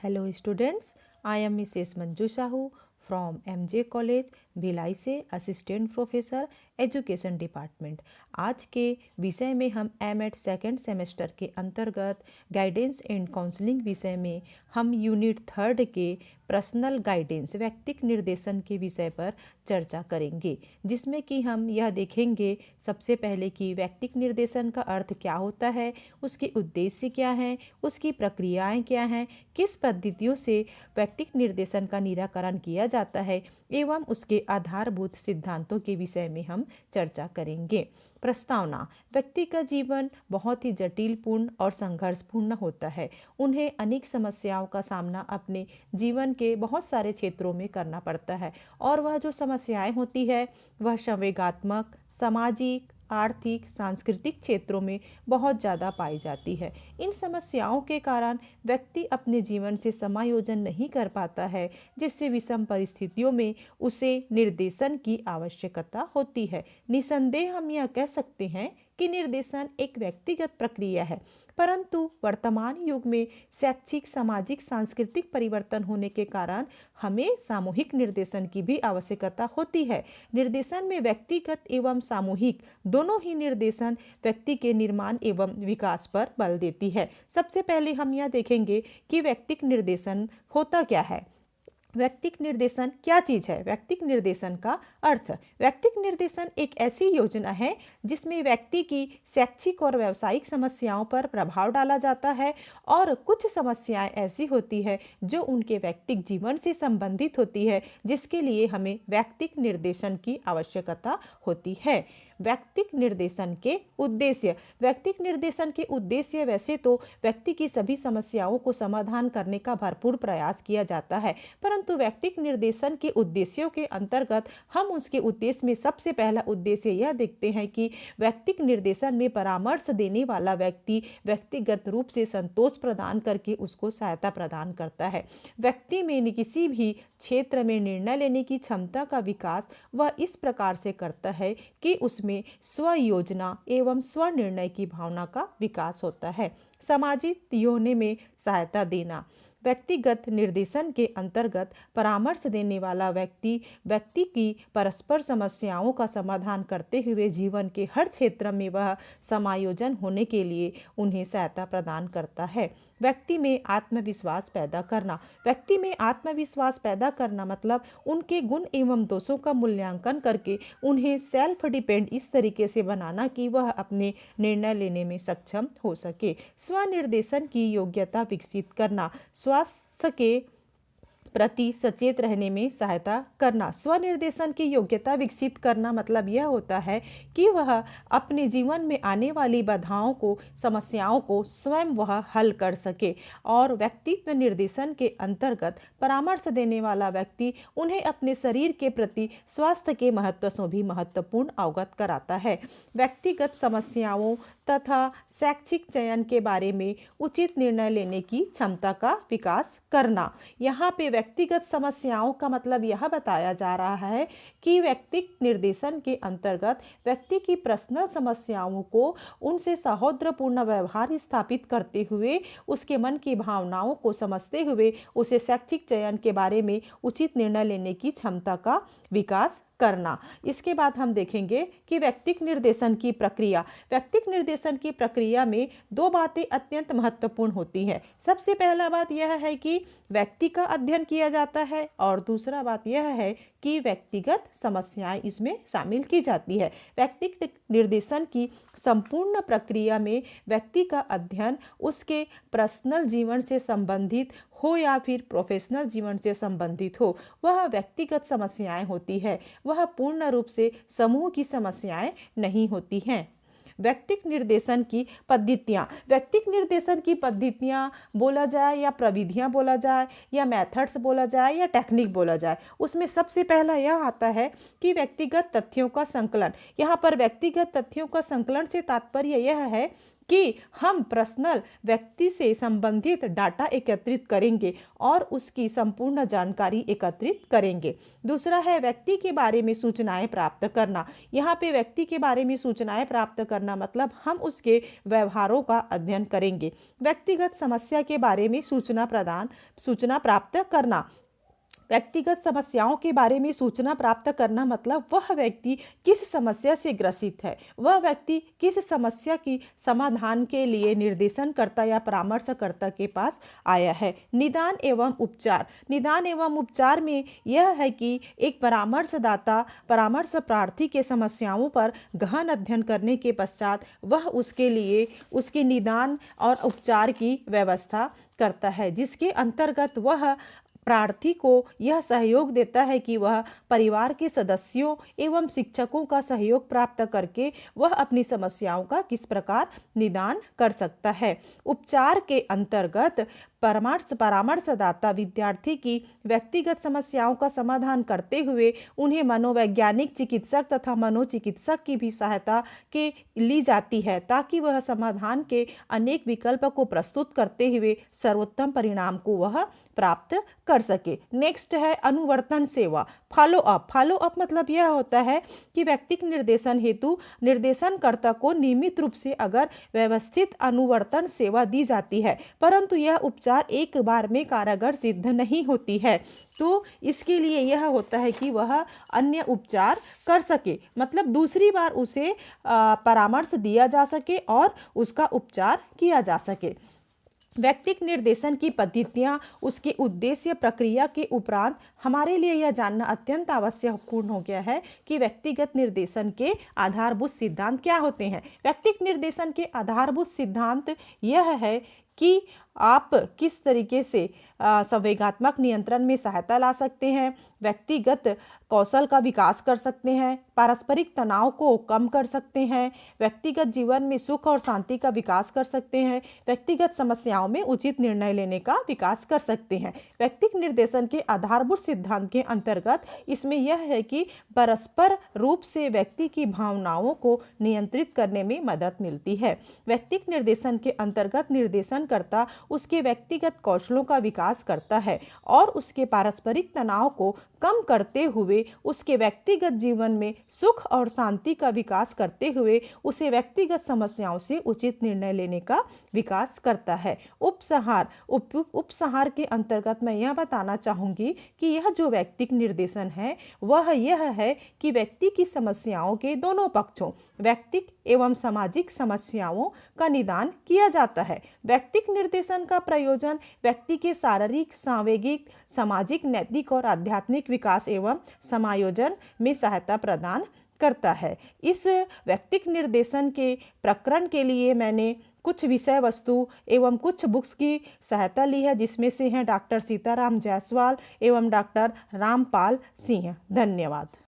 Hello students, I am Mrs. Manju Sahu from MJ College, Bhilai से assistant professor education department. आज के विषय में हम एमएड सेकेंड सेमेस्टर के अंतर्गत गाइडेंस एंड काउंसलिंग विषय में हम यूनिट 3 के पर्सनल गाइडेंस व्यक्तिगत निर्देशन के विषय पर चर्चा करेंगे, जिसमें कि हम यह देखेंगे सबसे पहले कि व्यक्तिगत निर्देशन का अर्थ क्या होता है, उसके उद्देश्य क्या हैं, उसकी प्रक्रियाएं क्या हैं, किस पद्धतियों से व्यक्तिगत निर्देशन का निराकरण किया जाता है एवं उसके आधारभूत सिद्धांतों के विषय में हम चर्चा करेंगे। प्रस्तावना। व्यक्ति का जीवन बहुत ही जटिलपूर्ण और संघर्षपूर्ण होता है। उन्हें अनेक समस्याओं का सामना अपने जीवन के बहुत सारे क्षेत्रों में करना पड़ता है और वह जो समस्याएं होती है वह संवेगात्मक, सामाजिक, आर्थिक, सांस्कृतिक क्षेत्रों में बहुत ज़्यादा पाई जाती है। इन समस्याओं के कारण व्यक्ति अपने जीवन से समायोजन नहीं कर पाता है, जिससे विषम परिस्थितियों में उसे निर्देशन की आवश्यकता होती है। निसंदेह हम यह कह सकते हैं कि निर्देशन एक व्यक्तिगत प्रक्रिया है, परंतु वर्तमान युग में शैक्षिक, सामाजिक, सांस्कृतिक परिवर्तन होने के कारण हमें सामूहिक निर्देशन की भी आवश्यकता होती है। निर्देशन में व्यक्तिगत एवं सामूहिक दोनों ही निर्देशन व्यक्ति के निर्माण एवं विकास पर बल देती है। सबसे पहले हम यह देखेंगे कि व्यक्तिगत निर्देशन होता क्या है। व्यक्तिगत निर्देशन क्या चीज़ है? व्यक्तिगत निर्देशन का अर्थ। व्यक्तिगत निर्देशन एक ऐसी योजना है जिसमें व्यक्ति की शैक्षिक और व्यावसायिक समस्याओं पर प्रभाव डाला जाता है और कुछ समस्याएं ऐसी होती है जो उनके व्यक्तिगत जीवन से संबंधित होती है, जिसके लिए हमें व्यक्तिगत निर्देशन की आवश्यकता होती है। व्यक्तिगत निर्देशन के उद्देश्य। व्यक्तिगत निर्देशन के उद्देश्य वैसे तो व्यक्ति की सभी समस्याओं को समाधान करने का भरपूर प्रयास किया जाता है, परंतु व्यक्तिगत निर्देशन के उद्देश्यों के अंतर्गत हम उसके उद्देश्य में सबसे पहला उद्देश्य यह देखते हैं कि व्यक्तिगत निर्देशन में परामर्श देने वाला व्यक्ति व्यक्तिगत रूप से संतोष प्रदान करके उसको सहायता प्रदान करता है। व्यक्ति में किसी भी क्षेत्र में निर्णय लेने की क्षमता का विकास वह इस प्रकार से करता है कि उसमें स्व योजना एवं स्व निर्णय की भावना का विकास होता है। सामाजिक होने में सहायता देना। व्यक्तिगत निर्देशन के अंतर्गत परामर्श देने वाला व्यक्ति व्यक्ति की परस्पर समस्याओं का समाधान करते हुए जीवन के हर क्षेत्र में वह समायोजन होने के लिए उन्हें सहायता प्रदान करता है। व्यक्ति में आत्मविश्वास पैदा करना। व्यक्ति में आत्मविश्वास पैदा करना मतलब उनके गुण एवं दोषों का मूल्यांकन करके उन्हें सेल्फ डिपेंड इस तरीके से बनाना कि वह अपने निर्णय लेने में सक्षम हो सके। स्वनिर्देशन की योग्यता विकसित करना। स्वास्थ्य के प्रति सचेत रहने में सहायता करना। स्वनिर्देशन की योग्यता विकसित करना मतलब यह होता है कि वह अपने जीवन में आने वाली बाधाओं को, समस्याओं को स्वयं वह हल कर सके और व्यक्तित्व निर्देशन के अंतर्गत परामर्श देने वाला व्यक्ति उन्हें अपने शरीर के प्रति स्वास्थ्य के महत्व से भी महत्वपूर्ण अवगत कराता है। व्यक्तिगत समस्याओं तथा शैक्षिक चयन के बारे में उचित निर्णय लेने की क्षमता का विकास करना। यहाँ पे व्यक्तिगत समस्याओं का मतलब यह बताया जा रहा है कि व्यक्तिगत निर्देशन के अंतर्गत व्यक्ति की पर्सनल समस्याओं को उनसे सौहार्दपूर्ण व्यवहार स्थापित करते हुए उसके मन की भावनाओं को समझते हुए उसे शैक्षिक चयन के बारे में उचित निर्णय लेने की क्षमता का विकास करना। इसके बाद हम देखेंगे कि व्यक्तिगत निर्देशन की प्रक्रिया। व्यक्तिगत निर्देशन की प्रक्रिया में दो बातें अत्यंत महत्वपूर्ण होती हैं। सबसे पहला बात यह है कि व्यक्ति का अध्ययन किया जाता है और दूसरा बात यह है कि व्यक्तिगत समस्याएं इसमें शामिल की जाती है। व्यक्तिगत निर्देशन की संपूर्ण प्रक्रिया में व्यक्ति का अध्ययन उसके पर्सनल जीवन से संबंधित हो या फिर प्रोफेशनल जीवन से संबंधित हो, वह व्यक्तिगत समस्याएं होती है, वह पूर्ण रूप से समूह की समस्याएं नहीं होती हैं। व्यक्तिगत निर्देशन की पद्धतियाँ। व्यक्तिगत निर्देशन की पद्धतियाँ बोला जाए या प्रविधियाँ बोला जाए या मेथड्स बोला जाए या टेक्निक बोला जाए, उसमें सबसे पहला यह आता है कि व्यक्तिगत तथ्यों का संकलन। यहाँ पर व्यक्तिगत तथ्यों का संकलन से तात्पर्य यह है कि हम पर्सनल व्यक्ति से संबंधित डाटा एकत्रित करेंगे और उसकी संपूर्ण जानकारी एकत्रित करेंगे। दूसरा है व्यक्ति के बारे में सूचनाएं प्राप्त करना। यहाँ पे व्यक्ति के बारे में सूचनाएं प्राप्त करना मतलब हम उसके व्यवहारों का अध्ययन करेंगे। व्यक्तिगत समस्या के बारे में सूचना प्राप्त करना। व्यक्तिगत समस्याओं के बारे में सूचना प्राप्त करना मतलब वह व्यक्ति किस समस्या से ग्रसित है, वह व्यक्ति किस समस्या की समाधान के लिए निर्देशनकर्ता या परामर्शकर्ता के पास आया है। निदान एवं उपचार। निदान एवं उपचार में यह है कि एक परामर्शदाता परामर्श प्रार्थी के समस्याओं पर गहन अध्ययन करने के पश्चात वह उसके लिए उसके निदान और उपचार की व्यवस्था करता है, जिसके अंतर्गत वह प्रार्थी को यह सहयोग देता है कि वह परिवार के सदस्यों एवं शिक्षकों का सहयोग प्राप्त करके वह अपनी समस्याओं का किस प्रकार निदान कर सकता है। उपचार के अंतर्गत परामर्शदाता विद्यार्थी की व्यक्तिगत समस्याओं का समाधान करते हुए उन्हें मनोवैज्ञानिक चिकित्सक तथा मनोचिकित्सक की भी सहायता के ली जाती है, ताकि वह समाधान के अनेक विकल्प को प्रस्तुत करते हुए सर्वोत्तम परिणाम को वह प्राप्त कर सके। नेक्स्ट है अनुवर्तन सेवा, फॉलो अप। फॉलो अप मतलब यह होता है कि व्यक्तिगत निर्देशन हेतु निर्देशनकर्ता को नियमित रूप से अगर व्यवस्थित अनुवर्तन सेवा दी जाती है, परंतु यह उपचार एक बार में कारगर सिद्ध नहीं होती है, तो इसके लिए यह होता है कि वह अन्य उपचार कर सके, मतलब दूसरी बार उसे परामर्श दिया जा सके और उसका उपचार किया जा सके। व्यक्तिगत निर्देशन की पद्धतियाँ, उसके उद्देश्य, प्रक्रिया के उपरांत हमारे लिए यह जानना अत्यंत आवश्यकपूर्ण हो गया है कि व्यक्तिगत निर्देशन के आधारभूत सिद्धांत क्या होते हैं। व्यक्तिगत निर्देशन के आधारभूत सिद्धांत यह है कि आप किस तरीके से संवेगात्मक नियंत्रण में सहायता ला सकते हैं, व्यक्तिगत कौशल का विकास कर सकते हैं, पारस्परिक तनाव को कम कर सकते हैं, व्यक्तिगत जीवन में सुख और शांति का विकास कर सकते हैं, व्यक्तिगत समस्याओं में उचित निर्णय लेने का विकास कर सकते हैं। व्यक्तिगत निर्देशन के आधारभूत सिद्धांत के अंतर्गत इसमें यह है कि परस्पर रूप से व्यक्ति की भावनाओं को नियंत्रित करने में मदद मिलती है। व्यक्तिगत निर्देशन के अंतर्गत निर्देशनकर्ता उसके व्यक्तिगत कौशलों का विकास करता है और उसके पारस्परिक तनाव को कम करते हुए उसके व्यक्तिगत जीवन में सुख और शांति का विकास करते हुए उसे व्यक्तिगत समस्याओं से उचित निर्णय लेने का विकास करता है। उपसंहार के अंतर्गत मैं यह बताना चाहूंगी कि यह जो व्यक्तिगत निर्देशन है वह यह है कि व्यक्ति की समस्याओं के दोनों पक्षों, व्यक्तिगत एवं सामाजिक समस्याओं का निदान किया जाता है। व्यक्तिगत निर्देशन का प्रयोजन व्यक्ति के शारीरिक, सांवेगिक, सामाजिक, नैतिक और आध्यात्मिक विकास एवं समायोजन में सहायता प्रदान करता है। इस व्यक्तिगत निर्देशन के प्रकरण के लिए मैंने कुछ विषय वस्तु एवं कुछ बुक्स की सहायता ली है, जिसमें से हैं डॉक्टर सीताराम जायसवाल एवं डॉक्टर रामपाल सिंह। धन्यवाद।